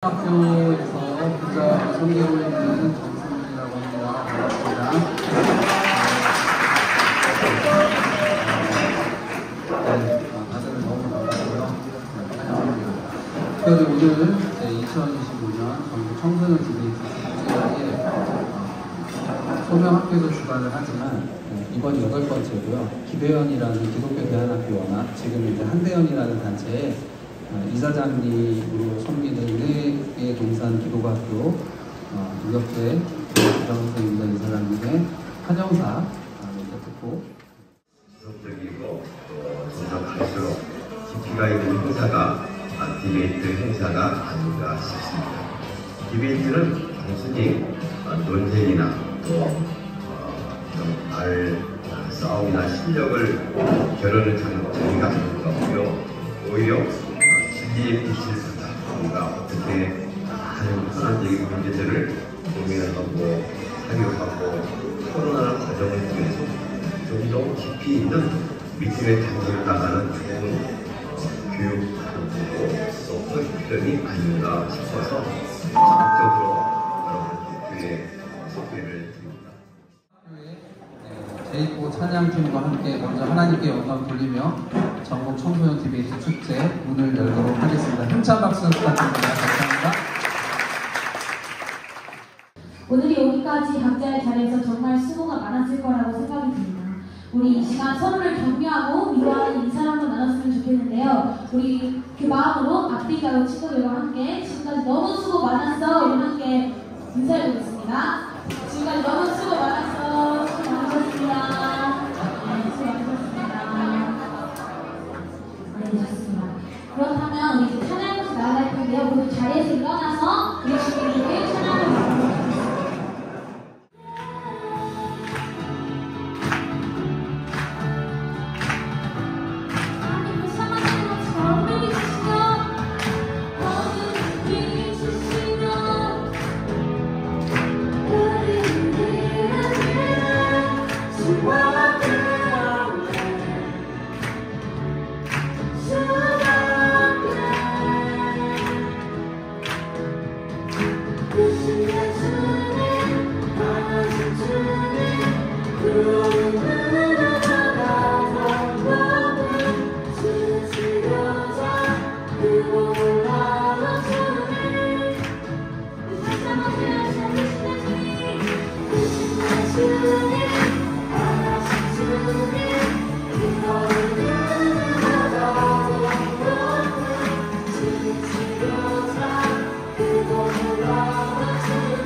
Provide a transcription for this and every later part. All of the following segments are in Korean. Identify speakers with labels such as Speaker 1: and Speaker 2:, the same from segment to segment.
Speaker 1: 학교에서 부자 섬기고 있는 정승훈이라고 합니다. 반갑습니다. 다들 너무 반갑고요. 환영합니다. 특별히 오늘 2025년 전국 청소년 디베이트 축제에 소명학교에서 주관을 하지만 이번이 8번째고요. 기대현이라는 기독교 대안학교 원학, 지금 이제 한대현이라는 단체에 이사장님으로 섬기는 은혜의 동산 기독학교 유격대 부장선생님과 이사장님의 한영사 먼저 듣고
Speaker 2: 지속적이고 또 점점 갈수록 깊이가 있는 행사가 디베이트 행사가 아닌가 싶습니다. 디베이트는 단순히 논쟁이나 또 싸움이나 실력을 겨루는 장르가 아닌 것 같고요. 오히려 진리의 빛을 받아 우리가 어떻게 하는 현안적인 문제들을 고민하고 사교하고 토론하는 과정을 통해서 좀 더 깊이 있는 믿음의 단계를 나가는 좋은 교육 또 프로젝트들이 아닌가 싶어서 적극적으로 여러분 교회에 소개를 드립니다.
Speaker 1: 제2고 찬양팀과 함께 먼저 하나님께 영광 돌리며 전국 청소년 디베이트 축제 문을 열도록 하겠습니다. 힘찬 박수 부탁드립니다. 감사합니다.
Speaker 3: 오늘 여기까지 각자의 자리에서 정말 수고가 많았을 거라고 생각이 듭니다. 우리 이 시간 서로를 격려하고 위로하는 인사를 한번 나눴으면 좋겠는데요. 우리 그 마음으로 앞뒤 가요 친구들과 함께 지금까지 너무 수고 많았어 우리 함께 인사해 보겠습니다. 지금까지 너무 수고 많았어. 수고 많으셨습니다. 네, 수고 많으셨습니다. 네, 좋습니다. 그렇다면 우리 이제 찬양을 나아갈 텐데요. 모두 자리에서 일어나서 우리 주님께 찬양을 부르도록 하겠습니다.
Speaker 4: 그곳을 나와주니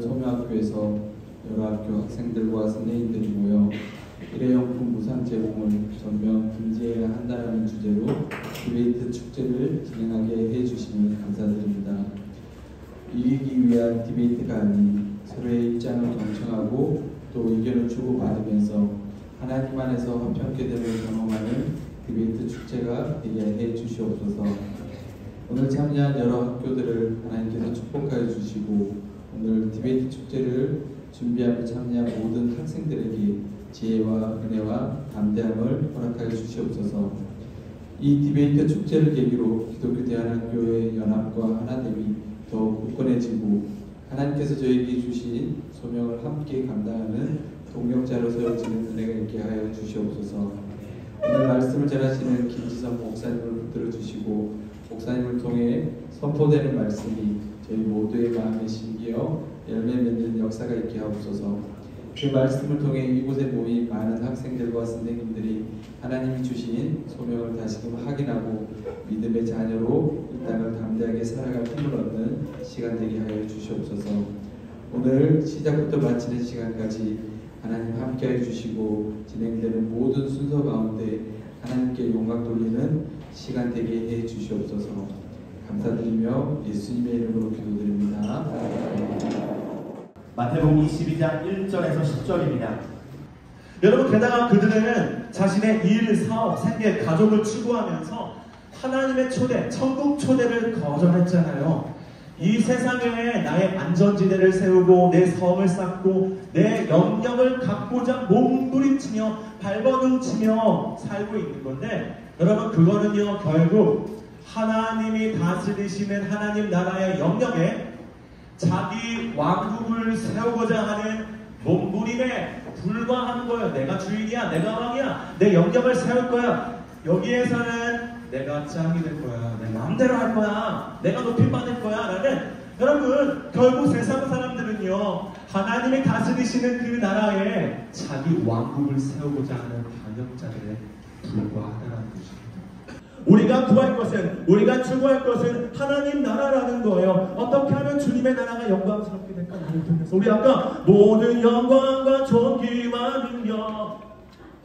Speaker 4: 오늘 소명학교에서 여러 학교 학생들과 선생님들이 모여 일회용품 무상 제공을 전면 금지해야 한다는 주제로 디베이트 축제를 진행하게 해주시면 감사드립니다. 이기기 위한 디베이트가 아닌 서로의 입장을 경청하고 또 의견을 주고받으면서 하나님 안에서 화평케됨을 경험하는 디베이트 축제가 되게 해주시옵소서. 오늘 참여한 여러 학교들을 하나님께서 축복하여 주시고 오늘 디베이트 축제를 준비하며 참여한 모든 학생들에게 지혜와 은혜와 담대함을 허락하여 주시옵소서. 이 디베이트 축제를 계기로 기독교 대안학교의 연합과 하나됨이 더욱 굳건해지고 하나님께서 저에게 주신 소명을 함께 감당하는 동력자로 세워지는 은혜가 있게 하여 주시옵소서. 오늘 말씀을 전하시는 김지성 목사님을 붙들어 주시고 목사님을 통해 선포되는 말씀이 저희 모두의 마음에 심기어 열매 맺는 역사가 있게 하옵소서. 그 말씀을 통해 이곳에 모인 많은 학생들과 선생님들이 하나님이 주신 소명을 다시금 확인하고 믿음의 자녀로 이 땅을 담대하게 살아갈 힘을 얻는 시간 되게 하여 주시옵소서. 오늘 시작부터 마치는 시간까지 하나님 함께해 주시고 진행되는 모든 순서 가운데 하나님께 영광 돌리는 시간 되게 해 주시옵소서. 감사드리며 예수님의 이름으로 기도드립니다.
Speaker 5: 마태복음 22장 1절에서 10절입니다. 여러분, 게다가 그들은 자신의 일, 사업, 생계, 가족을 추구하면서 하나님의 초대, 천국 초대를 거절했잖아요. 이 세상에 나의 안전지대를 세우고 내 성을 쌓고 내 영역을 갖고자 몸부림치며 발버둥치며 살고 있는 건데, 여러분, 그거는요 결국 하나님이 다스리시는 하나님 나라의 영역에 자기 왕국을 세우고자 하는 몸부림에 불과한 거예요. 내가 주인이야, 내가 왕이야, 내 영역을 세울 거야. 여기에서는 내가 짱이 될 거야, 내 마음대로 할 거야, 내가 높임 받을 거야 라는, 여러분 결국 세상 사람들은요 하나님이 다스리시는 그 나라에 자기 왕국을 세우고자 하는 반역자들에 불과하다는 것입니다. 우리가 구할 것은, 우리가 추구할 것은 하나님 나라라는 거예요. 어떻게 하면 주님의 나라가 영광스럽게 될까? 나를 통해서 우리 아까 모든 영광과 존귀와 능력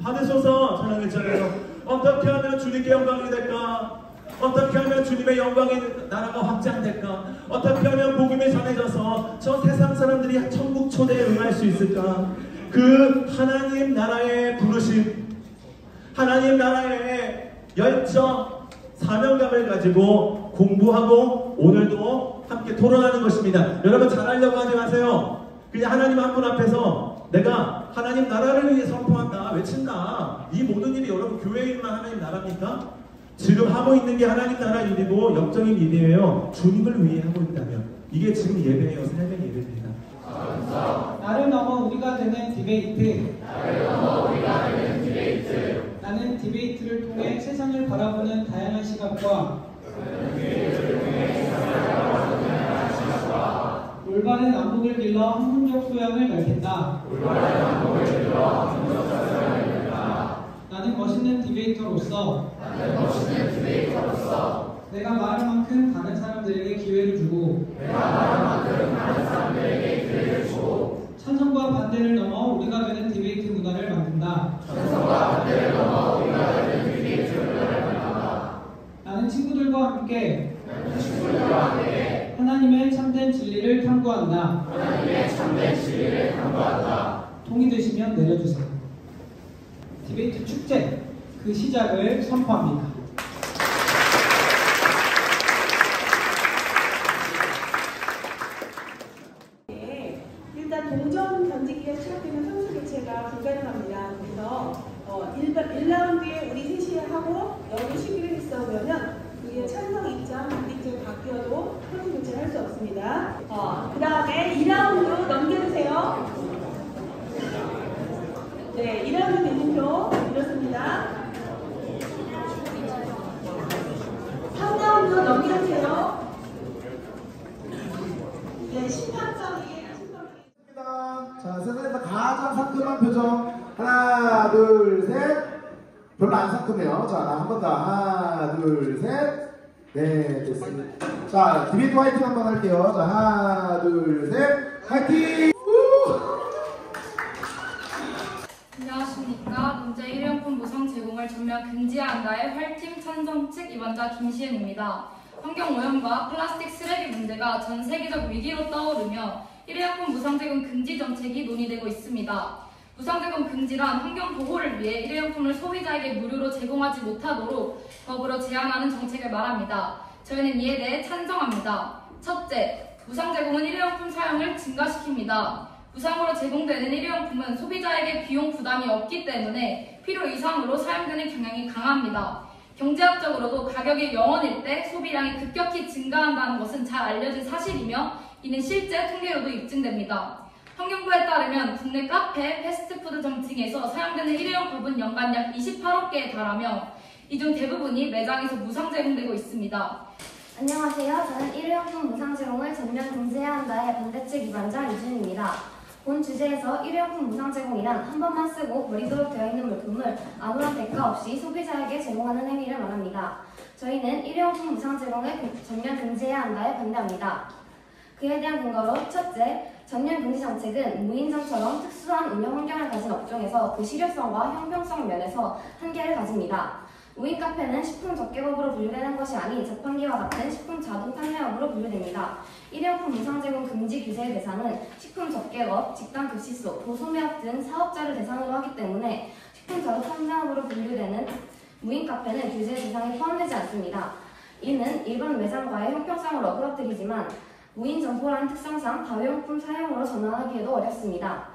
Speaker 5: 받으소서 찬양했잖아요. 어떻게 하면 주님께 영광이 될까? 어떻게 하면 주님의 영광의 나라가 확장될까? 어떻게 하면 복음이 전해져서 저 세상 사람들이 천국 초대에 응할 수 있을까? 그 하나님 나라의 부르심, 하나님 나라의 열정, 사명감을 가지고 공부하고 오늘도 함께 토론하는 것입니다. 여러분, 잘하려고 하지 마세요. 그냥 하나님 한 분 앞에서 내가 하나님 나라를 위해 선포한다, 외친다. 이 모든 일이 여러분 교회 일만 하나님 나라입니까? 지금 하고 있는 게 하나님 나라 일이고 영적인 일이에요. 주님을 위해 하고 있다면 이게 지금 예배예요. 삶의 예배입니다.
Speaker 6: 나를 넘어 우리가 되는 디베이트. 나는 디베이트를 통해 세상을 바라보는 다양한 시각과 올바른 안목을 길러 학문적 소양을 넓힌다. 나는 멋있는 디베이터로서 내가 말한 만큼 다른 사람들에게 기회를 주고 찬성과 반대를 넘어 우리가 되는 디베이트 문화를 만든다. 나는 친구들과 함께 하나님의 참된 진리를 탐구한다. 동의되시면 내려주세요. 디베이트 축제, 그 시작을 선포합니다.
Speaker 7: 일단 동전 던지기가 시작되면 선수 교체가 불가능합니다. 그래서 1라운드에 우리 셋이 하고 여기 시기를 했어. 그러면 그게 찬성 입장, 반대쪽 바뀌어도 선수 교체를 할 수 없습니다. 그 다음에 2라운드 넘겨주세요. 네, 2라운드 대진표 이렇습니다. 3라운드 넘겨주세요. 네, 심판장이
Speaker 8: 자, 세상에서 가장 상큼한 표정. 하나, 둘, 셋. 별로 안 상큼해요. 자, 한 번 더. 하나, 둘, 셋. 네, 됐습니다. 자, 디베이트 화이팅 한번 할게요. 자, 하나, 둘, 셋. 화이팅!
Speaker 9: 안녕하십니까. 문제 일회용품 무상 제공을 전면 금지한다의 활팀 찬성 측 입원자 김시은입니다. 환경오염과 플라스틱 쓰레기 문제가 전 세계적 위기로 떠오르며 일회용품 무상 제공 금지 정책이 논의되고 있습니다. 무상 제공 금지란 환경 보호를 위해 일회용품을 소비자에게 무료로 제공하지 못하도록 법으로 제한하는 정책을 말합니다. 저희는 이에 대해 찬성합니다. 첫째, 무상 제공은 일회용품 사용을 증가시킵니다. 무상으로 제공되는 일회용품은 소비자에게 비용 부담이 없기 때문에 필요 이상으로 사용되는 경향이 강합니다. 경제학적으로도 가격이 0원일 때 소비량이 급격히 증가한다는 것은 잘 알려진 사실이며 이는 실제 통계로도 입증됩니다. 환경부에 따르면 국내 카페, 패스트푸드점 등에서 사용되는 일회용품은 연간 약 28억 개에 달하며 이 중 대부분이 매장에서 무상 제공되고 있습니다.
Speaker 10: 안녕하세요. 저는 일회용품 무상 제공을 전면 금지해야 한다의 반대측 입원자 이준입니다. 본 주제에서 일회용품 무상 제공이란 한 번만 쓰고 버리도록 되어 있는 물품을 아무런 대가 없이 소비자에게 제공하는 행위를 말합니다. 저희는 일회용품 무상 제공을 전면 금지해야 한다에 반대합니다. 그에 대한 근거로 첫째, 전면 금지 정책은 무인점처럼 특수한 운영 환경을 가진 업종에서 그 실효성과 형평성 면에서 한계를 가집니다. 무인 카페는 식품 접객업으로 분류되는 것이 아닌 자판기와 같은 식품 자동 판매업으로 분류됩니다. 일회용품 무상 제공 금지 규제의 대상은 식품 접객업, 직단 급식소, 도소매업 등 사업자를 대상으로 하기 때문에 식품 자동 판매업으로 분류되는 무인 카페는 규제 대상에 포함되지 않습니다. 이는 일반 매장과의 형평성을 어그러뜨리지만 무인 점포라는 특성상 다회용품 사용으로 전환하기에도 어렵습니다.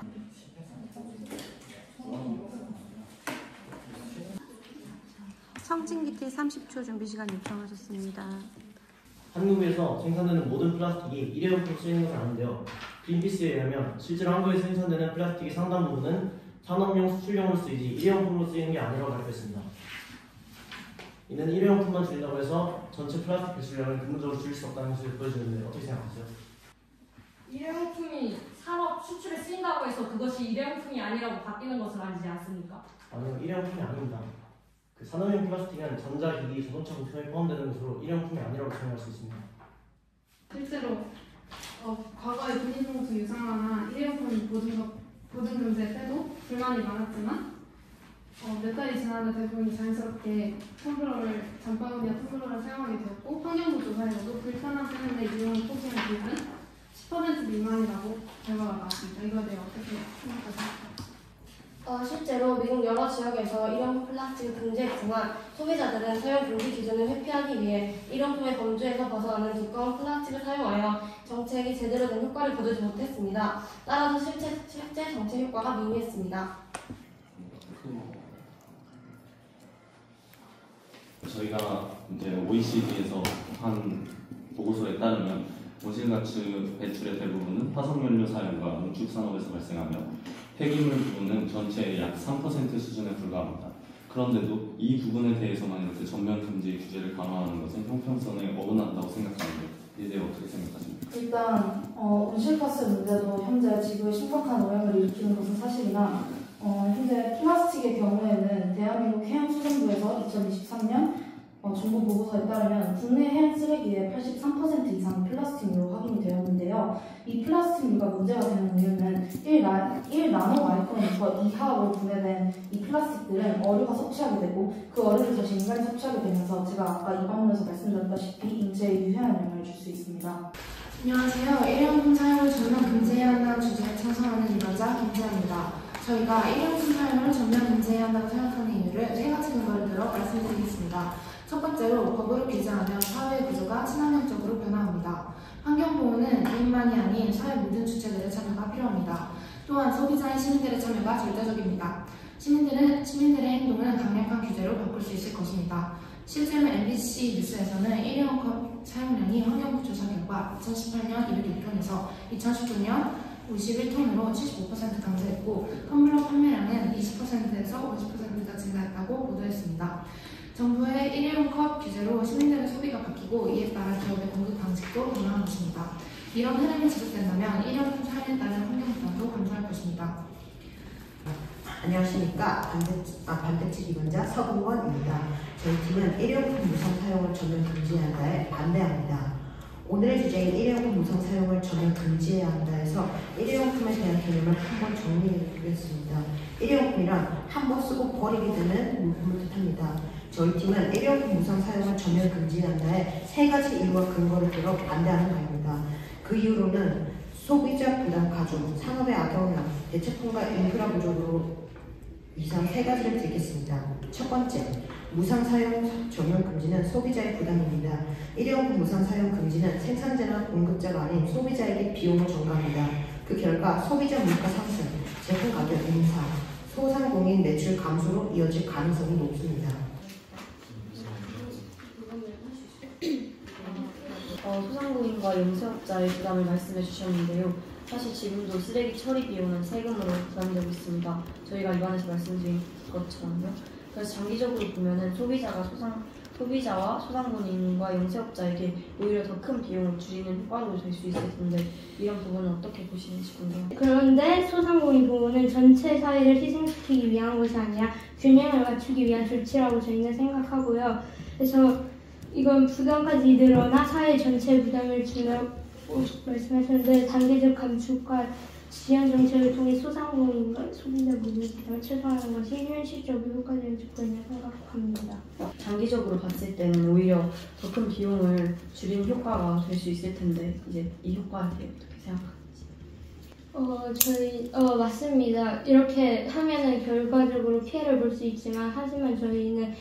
Speaker 11: 청진기티 30초 준비시간 요청하셨습니다.
Speaker 12: 한국에서 생산되는 모든 플라스틱이 일회용품 쓰이는 것은 아닌데요. 그린피스에 의하면 실제로 한국에서 생산되는 플라스틱의 상당 부분은 산업용, 수출용으로 쓰이지 일회용품으로 쓰이는 게 아니라고 발표했습니다. 이는 일회용품만 줄인다고 해서 전체 플라스틱 배출량을 근본적으로 줄일 수 없다는 것을 보여주는데 어떻게 생각하세요?
Speaker 13: 일회용품이 산업 수출에 쓰인다고 해서 그것이 일회용품이 아니라고 바뀌는 것은 아니지 않습니까?
Speaker 12: 아니요, 일회용품이 아닙니다. 그 산업용 플라스틱은 전자기기, 자동차 부품에 포함되는 것으로 일회용품이 아니라고 설명할 수 있습니다.
Speaker 14: 실제로 과거에 비닐봉투 유상화나 일회용품 보증금제 때도 불만이 많았지만 몇 달이 지나도 대부분 자연스럽게 장바구니와 텀블러를 사용하게 되었고 환경부 조사에서도 불편함 때문에 이용을 포기한 비율은 10% 미만이라고 결과가 나왔습니다. 이거에 대해 어떻게 생각하십니까?
Speaker 10: 실제로 미국 여러 지역에서 일회용품 플라스틱을 금지했지만 소비자들은 사용 금지 기준을 회피하기 위해 일회용품의 범주에서 벗어나는 두꺼운 플라스틱을 사용하여 정책이 제대로 된 효과를 거두지 못했습니다. 따라서 실제 정책 효과가 미미했습니다.
Speaker 15: 저희가 이제 OECD에서 한 보고서에 따르면 온실가스 배출의 대부분은 화석연료 사용과 농축산업에서 발생하며 폐기물 부분은 전체의 약 3% 수준에 불과합니다. 그런데도 이 부분에 대해서만 이렇게 전면 금지 규제를 강화하는 것은 형평성에 어긋난다고 생각하는데 이에 대해 어떻게 생각하십니까?
Speaker 16: 일단 온실가스 문제도 현재 지구에 심각한 오염을 일으키는 것은 사실이나 현재 플라스틱의 경우에는 대한민국 해양수산부에서 2023년 정부 보고서에 따르면 국내 해양 쓰레기의 83% 이상 플라스틱으로 확인이 되었는데요. 이 플라스틱류가 문제가 되는 이유는 1나노 마이크론에서 이하로 분해된 이 플라스틱들은 어류가 섭취하게 되고 그 어류를 다시 인간이 섭취하게 되면서 제가 아까 이 방문에서 말씀드렸다시피 인체에 유해한 영향을 줄 수 있습니다.
Speaker 17: 안녕하세요. 일회용품 사용을 전면 금지해야 한다는 주제에 찬성하는 입원자 김지아입니다. 저희가 일회용품 사용을 전면 금지해야 한다고 생각하는 이유를 세 가지 근거를 들어 말씀드리겠습니다. 첫 번째로 법으로 규제하면 사회 구조가 친환경적으로 변화합니다. 환경보호는 개인만이 아닌 사회 모든 주체들의 참여가 필요합니다. 또한 소비자인 시민들의 참여가 절대적입니다. 시민들의 행동은 강력한 규제로 바꿀 수 있을 것입니다. 실제로 MBC 뉴스에서는 일회용컵 사용량이 환경부 조사 결과 2018년 201톤에서 2019년 51톤으로 75% 감소했고 텀블러 판매량은 20%에서 50% 증가했다고 보도했습니다. 정부의 일회용컵 규제로 시민들의 소비가 바뀌고 이에 따라 기업의 공급 방식도 변화한 것입니다. 이런 흐름이 지속된다면 일회용품 사용에 따른 환경 부담도 감소할 것입니다.
Speaker 18: 안녕하십니까. 반대측 입원자 서금원입니다. 저희 팀은 일회용품 무상 사용을 전면 금지한다에 반대합니다. 오늘의 주제인 일회용품 무상 사용을 전면 금지해야 한다 해서 일회용품에 대한 개념을 한번 정리해 드리겠습니다. 일회용품이란 한번 쓰고 버리게 되는 물품을 뜻합니다. 저희 팀은 일회용품 무상 사용을 전면 금지해야 한다에 3가지 이유와 근거를 들어 반대하는 바입니다. 그 이유로는 소비자 부담 가중, 산업의 악영향, 대체품과 인프라 부족으로 이상 3가지를 드리겠습니다. 첫 번째, 무상 사용 전면 금지는 소비자의 부담입니다. 일회용품 무상 사용 금지는 생산자나 공급자가 아닌 소비자에게 비용을 전가합니다. 그 결과 소비자 물가 상승, 제품 가격 인상, 소상공인 매출 감소로 이어질 가능성이 높습니다.
Speaker 16: 소상공인과 영세업자의 부담을 말씀해 주셨는데요. 사실 지금도 쓰레기 처리 비용은 세금으로 부담되고 있습니다. 저희가 입안에서 말씀드린 것처럼요. 그래서 장기적으로 보면은 소비자와 소상공인과 영세업자에게 오히려 더 큰 비용을 줄이는 효과로 될 수 있을 텐데 이런 부분은 어떻게 보시는지 궁금해요.
Speaker 19: 그런데 소상공인 보호는 전체 사회를 희생시키기 위한 것이 아니라 균형을 맞추기 위한 조치라고 저희는 생각하고요. 그래서 이건 부담까지 늘어나 사회 전체에 부담을 준다고 말씀하셨는데 단계적 감축과 지원 정책을 통해 소상공인과 소비자 모두의 부담을 최소화하는 것이 현실적으로 효과적인 접근이라고 생각합니다.
Speaker 16: 장기적으로 봤을 때는 오히려 더 큰 비용을 줄이는 효과가 될 수 있을 텐데 이제 이 효과에 대해 어떻게 생각하는지?
Speaker 19: 맞습니다. 이렇게 하면은 결과적으로 피해를 볼 수 있지만 하지만 저희는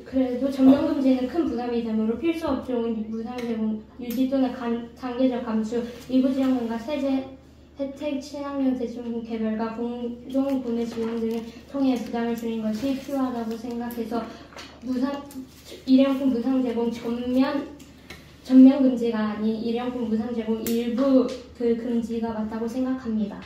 Speaker 19: 그래도 전면 금지는 큰 부담이 되므로 필수 업종은 무상 제공, 유지 또는 단계적 감축, 일부 지원금과 세제 혜택, 친환경 제품 개발과 공동 구매 지원 등을 통해 부담을 줄이는 것이 필요하다고 생각해서 일회용품 무상 제공 전면 금지가 아닌 일회용품 무상 제공 일부 그 금지가 맞다고 생각합니다.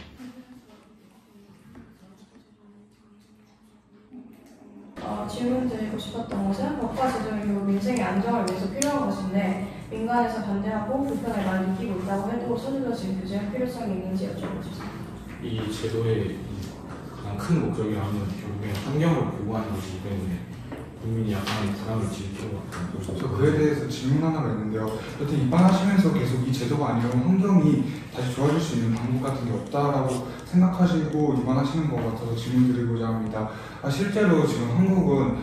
Speaker 20: 질문 드리고 싶었던 것은 법과 제정이 결국 민생의 안정을 위해서 필요한 것인데 민간에서 반대하고 불편을 많이 느끼고 있다고 해도 서둘러진 규제할 필요성이 있는지 여쭤보고 싶습니다.
Speaker 21: 이 제도의 가장 큰 목적이라면 결국엔 환경을 보호하는 것이기 때문에 국민이 약간 부담을 지을 필요가 없습니다.
Speaker 22: 그에 대해서 질문 하나가 있는데요. 여튼 입안하시면서 계속 이 제도가 아니면 환경이 다시 좋아질 수 있는 방법 같은 게 없다라고 생각하시고 입안하시는 것 같아서 질문 드리고자 합니다. 실제로 지금 한국은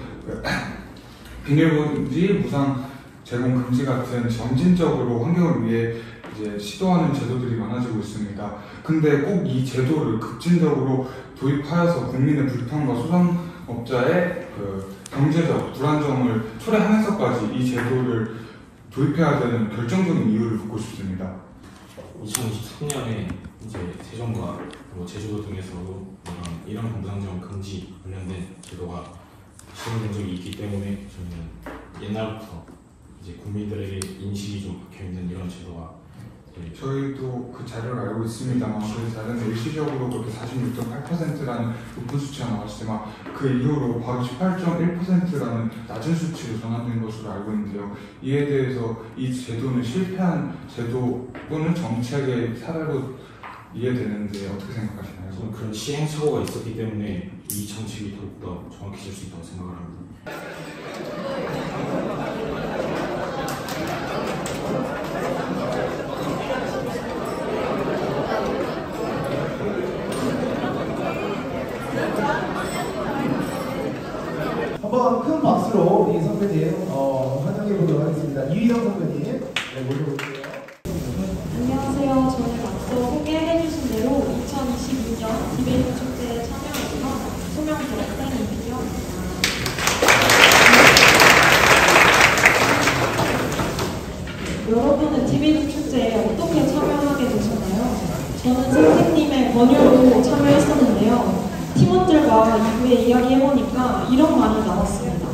Speaker 22: 비닐봉지 무상 제공 금지 같은 점진적으로 환경을 위해 이제 시도하는 제도들이 많아지고 있습니다. 근데 꼭 이 제도를 급진적으로 도입하여서 국민의 불편과 소상업자의 경제적 불안정을 초래하면서까지 이 제도를 도입해야 되는 결정적인 이유를 묻고 싶습니다.
Speaker 21: 2023년에 이제 세종과 제주도 등에서 이런 무상제공 금지 관련된 제도가 시행된 적이 있기 때문에 저희는 옛날부터 이제 국민들에게 인식이 좀 박혀 있는 이런 제도가
Speaker 22: 저희도 그 자료를 알고 있습니다만 그 자료는 일시적으로 그렇게 46.8%라는 높은 수치가 나왔지만 그 이후로 바로 18.1%라는 낮은 수치로 전환된 것으로 알고 있는데요. 이에 대해서 이 제도는 실패한 제도 또는 정책의 사례로 이해되는데 어떻게 생각하시나요?
Speaker 21: 저는 그런 시행착오가 있었기 때문에 이 정책이 더욱더 정확해질 수 있다고 생각을 합니다.
Speaker 8: 한번 큰 박수로 우리 선배님 환영해 보도록 하겠습니다. 이휘영 선배님 모셔볼게요.
Speaker 23: 안녕하세요. 저는 앞서 소개해 주신 대로 2022년 디베이트 축제에 참여해서 소명대학생 이휘영입니다. 여러분은 디베이트 축제에 어떻게 참여하게 되셨나요? 저는 선생님의 권유로 참여했었는데요. 팀원들과 이후에 이야기해보니까 이런 말이 나왔습니다.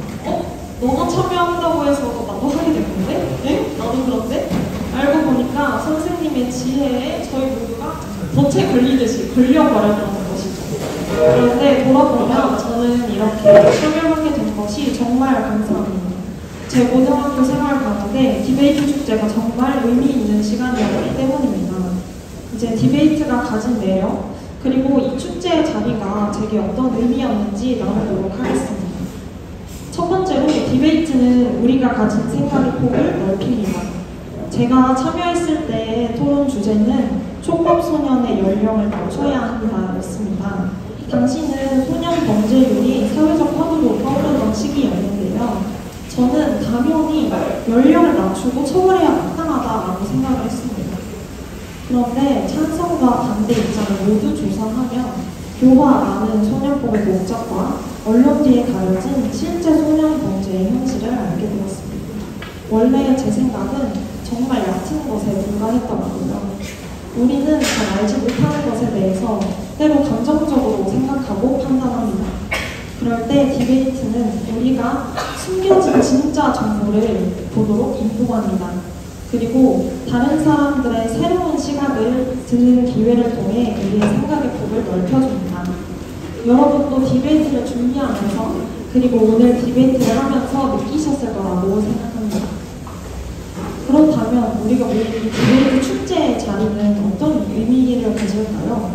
Speaker 23: 너가 참여한다고 해서 나도 하게 됐는데? 네? 나도 그런데? 알고 보니까 선생님의 지혜에 저희 모두가 덫에 걸리듯이 걸려버렸다는 것이죠. 그런데 돌아보면 저는 이렇게 참여하게 된 것이 정말 감사합니다. 제 고등학교 생활 가운데 디베이트 축제가 정말 의미 있는 시간이었기 때문입니다. 이제 디베이트가 가진 매력, 그리고 이 축제의 자리가 제게 어떤 의미였는지 나누도록 하겠습니다. 첫 번째로 디베이트는 우리가 가진 생각의 폭을 넓힙니다. 제가 참여했을 때 토론 주제는 촉법소년의 연령을 낮춰야 한다였습니다. 당시는 소년 범죄율이 사회적 화두로 떠오르던 시기였는데요. 저는 당연히 연령을 낮추고 처벌해야 마땅하다라고 생각을 했습니다. 그런데 찬성과 반대 입장을 모두 조사하면 교화라는 소년법의 목적과 언론 뒤에 가려진 실제 소년 범죄의 현실을 알게 되었습니다. 원래 제 생각은 정말 얕은 것에 불과했더라고요. 우리는 잘 알지 못하는 것에 대해서 때로 감정적으로 생각하고 판단합니다. 그럴 때 디베이트는 우리가 숨겨진 진짜 정보를 보도록 인도합니다. 그리고 다른 사람들의 새로운 시각을 듣는 기회를 통해 우리의 생각의 폭을 넓혀줍니다. 여러분도 디베이트를 준비하면서 그리고 오늘 디베이트를 하면서 느끼셨을 거라고 생각합니다. 그렇다면 우리가 모인 이 디베이트 축제의 자리는 어떤 의미를 가질까요?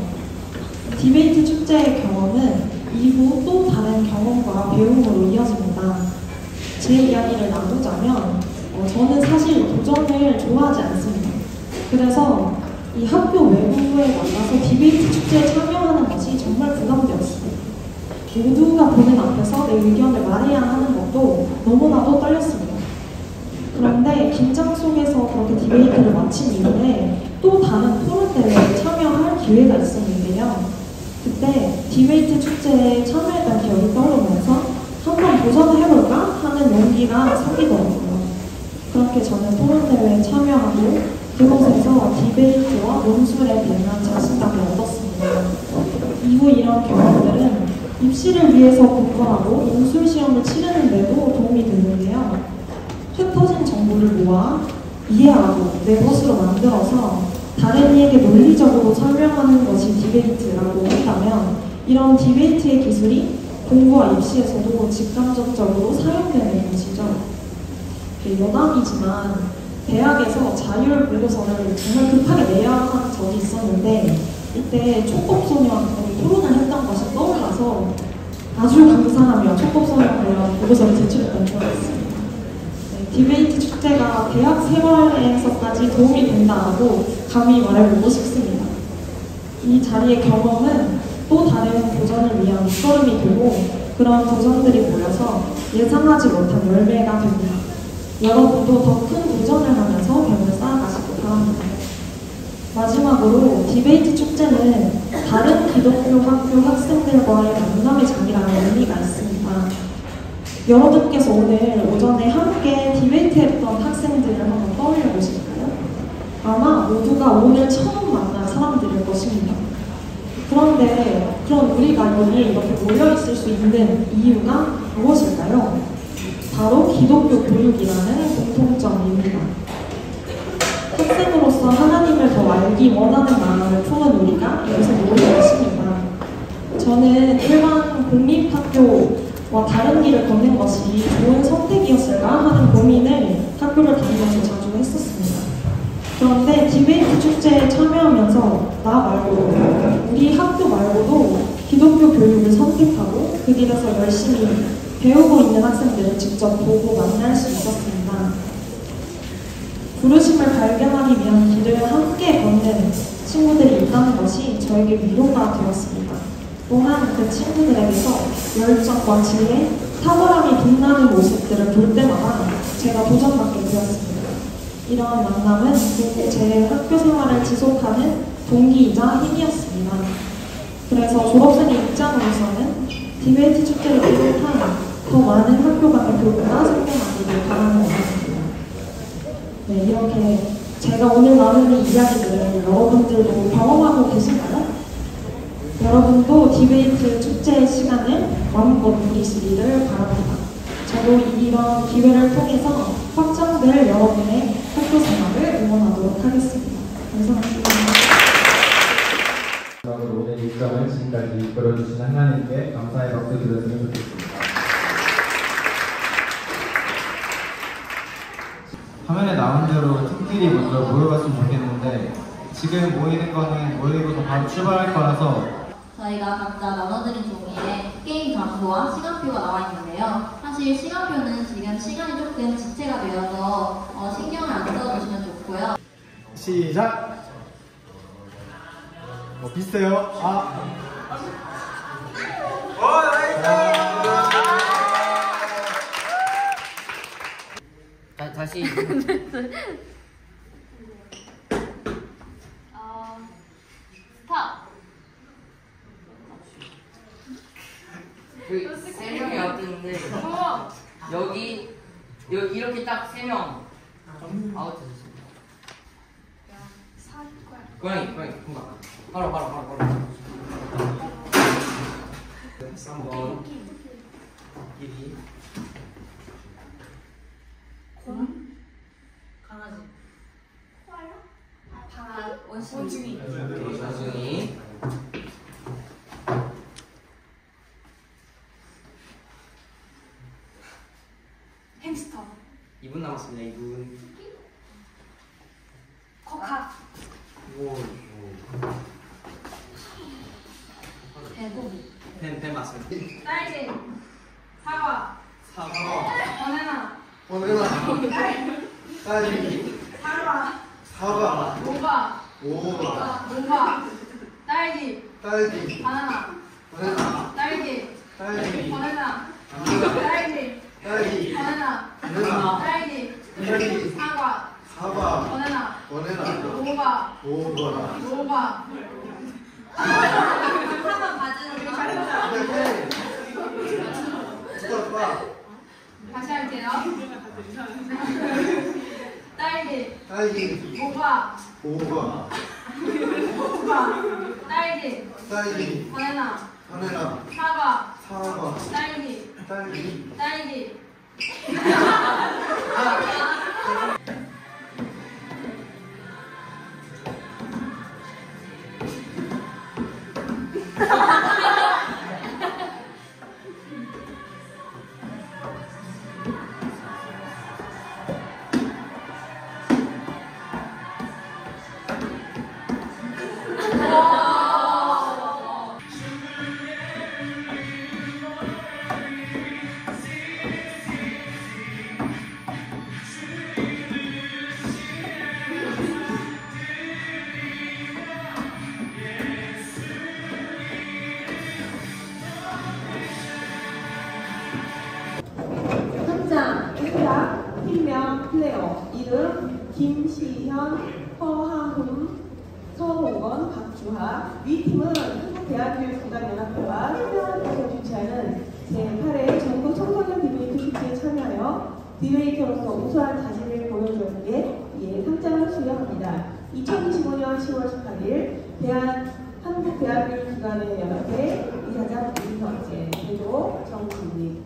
Speaker 23: 디베이트 축제의 경험은 이후 또 다른 경험과 배움으로 이어집니다. 제 이야기를 나누자면 저는 사실 도전을 좋아하지 않습니다. 그래서 이 학교 외부에 나가서 디베이트 축제에 참여하는 것이 정말 부담되었습니다. 모두가 보는 앞에서 내 의견을 말해야 하는 것도 너무나도 떨렸습니다. 그런데 긴장 속에서 그렇게 디베이트를 마친 이후에 또 다른 토론 대회에 참여할 기회가 있었는데요. 그때 디베이트 축제에 참여했던 기억이 떠오르면서 한번 도전을 해볼까 하는 용기가 생기더라고요. 그렇게 저는 토론 대회에 참여하고 그곳에서 디베이트와 논술에 대한 자신감을 얻었습니다. 이후 이런 경험들은 입시를 위해서 공부하고 논술 시험을 치르는 데도 도움이 되는데요. 흩어진 정보를 모아 이해하고 내 것으로 만들어서 다른 이에게 논리적으로 설명하는 것이 디베이트라고 한다면 이런 디베이트의 기술이 공부와 입시에서도 직간접적으로 사용되는 것이죠. 여담이지만 대학에서 자율 보고서를 정말 급하게 내야 하는 적이 있었는데 이때 촉법소년 토론을 했던 것이 떠올라서 아주 감사하며 촉법소년 관련 보고서를 제출했던 적이 있습니다. 디베이트 축제가 대학 생활에서까지 도움이 된다고 감히 말해보고 싶습니다. 이 자리의 경험은 또 다른 도전을 위한 밑거름이 되고 그런 도전들이 모여서 예상하지 못한 열매가 됩니다. 여러분도 더 큰 도전을 하면서 벽을 쌓아가시기 바랍니다. 마지막으로 디베이트 축제는 다른 기독교 학교 학생들과의 만남의 장이라는 의미가 있습니다. 여러분께서 오늘 오전에 함께 디베이트했던 학생들을 한번 떠올려 보실까요? 아마 모두가 오늘 처음 만난 사람들일 것입니다. 그런데 그럼 우리가 여기에 이렇게 모여있을 수 있는 이유가 무엇일까요? 바로 기독교 교육이라는 공통점입니다. 학생으로서 하나님을 더 알기 원하는 마음을 품은 우리가 여기서 모인 것입니다. 저는 일반 공립학교와 다른 길을 걷는 것이 좋은 선택이었을까 하는 고민을 학교를 다니면서 자주 했었습니다. 그런데 디베이트 축제에 참여하면서 나 말고 우리 학교 말고도 기독교 교육을 선택하고 그 길에서 열심히 배우고 있는 학생들을 직접 보고 만날 수 있었습니다. 부르심을 발견하기 위한 길을 함께 걷는 친구들이 있다는 것이 저에게 위로가 되었습니다. 또한 그 친구들에게서 열정과 지혜, 탁월함이 빛나는 모습들을 볼 때마다 제가 도전받게 되었습니다. 이러한 만남은 결국 제 학교 생활을 지속하는 동기이자 힘이었습니다. 그래서 졸업생의 입장으로서는 디베이트 축제를 비롯한 더 많은 학교 간의 교류가 생겨나기를 바라는 것입니다. 네, 이렇게 제가 오늘 나누는 이야기들을 여러분들도 경험하고 계신가요? 여러분도 디베이트 축제의 시간을 마음껏 누리시기를 바랍니다. 저도 이런 기회를 통해서 확장될 여러분의 학교 생활을 응원하도록 하겠습니다. 감사합니다.
Speaker 1: 오늘 일정을 지금까지 이끌어주신 하나님께 감사의 박수 드렸으면 좋겠습니다. 화면에 나온 대로 팀끼리 먼저 모여봤으면 좋겠는데 지금 모이는 거는 모이고서 바로 출발할 거라서
Speaker 2: 저희가 각자 나눠드린 종이에 게임 장소와 시간표가 나와 있는데요. 한 사실 시간표는 지금 시간이 조금 지체가 되어서 신경을 안 써주시면 좋고요.
Speaker 8: 시작. 비슷해요.
Speaker 3: 다시.
Speaker 2: 스탑.
Speaker 3: 그 3명이 왔는데 여기 이렇게 딱 3명 아웃해주세요. 고양이 금방 바로 3번 길이
Speaker 2: 곰? 강아지. 코알라? 원숭이.
Speaker 3: 원숭이.
Speaker 2: 햄스터.
Speaker 3: 2분 남았습니다. 2분.
Speaker 2: 코카.
Speaker 3: 개고기. 뱀 맞습니다.
Speaker 2: 딸기. 사과. 바나나.
Speaker 8: 딸기.
Speaker 2: 사과. 모바. 딸기. 바나나. 딸기. 바나나. 딸기. 바나나. 딸기. 사과. 바나나. 모바. 한번 봐주는 거. 다시 할게요. 딸기. 모바. 딸기. 바나나. 사과. 딸기.
Speaker 7: 현장, 일타, 팀명, 플레이어, 이름, 김시현, 허하흠, 서홍건, 박주하. 위 팀은 한국대학교육구단연합회와 협력해서 주최하는 제8회 전국 청소년 디베이트 축제에 참여하여 디베이터로서 우수한 자질을 보여주었기에 이에 상장을 수여합니다. 2025년 10월 18일 한국대학교육기관의 연합회 이사장 이성재, 그리고 정진님.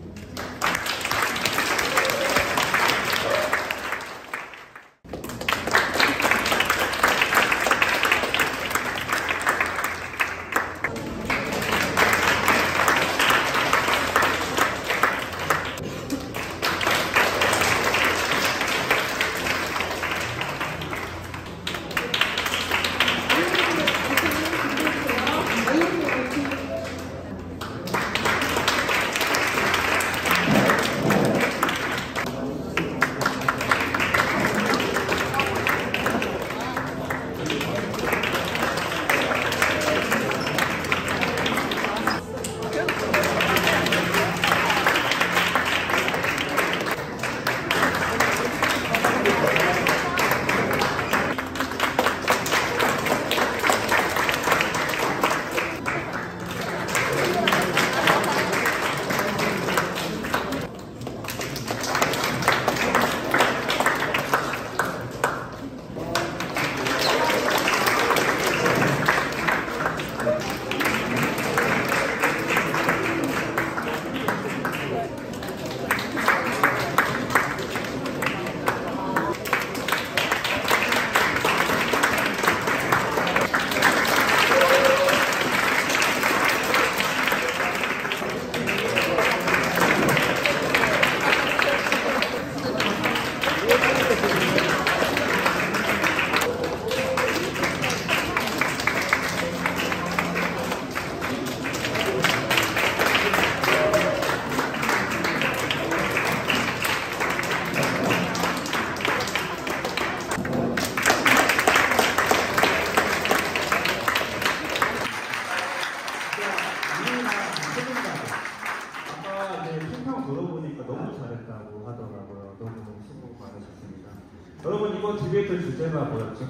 Speaker 4: 또 디베이트 주제가 뭐였죠?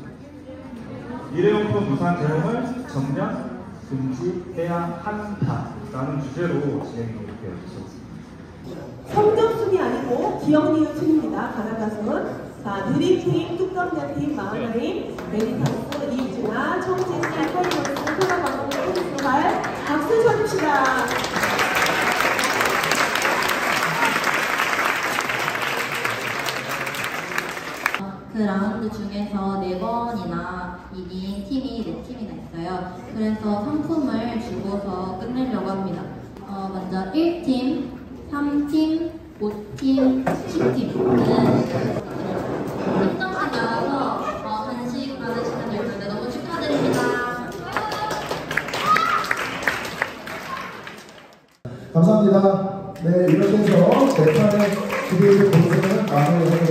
Speaker 4: 일회용품 무상 제공을 전면 금지해야 한다라는 주제로 진행이 이렇게 되었습니다.
Speaker 7: 성적순이 아니고 기억 니은 순입니다. 가나가수는. 자, 느림팀, 뚝섬녀팀, 마하나임, 메리타스, 이준아, 청진이, 하이버스, 소나방송, 소수발 박수 쳐줍시다.
Speaker 2: 그 라운드 중에서 4번이나 이긴 팀이 4팀이나 있어요. 그래서 상품을 주고서 끝내려고 합니다. 먼저 1팀, 3팀, 5팀, 10팀은 3점까지 나와서 간식 받을 시간이 있는데 너무 축하드립니다.
Speaker 8: 감사합니다. 네, 이렇게 해서 제 판의 디베이트 본선은 마무리하도록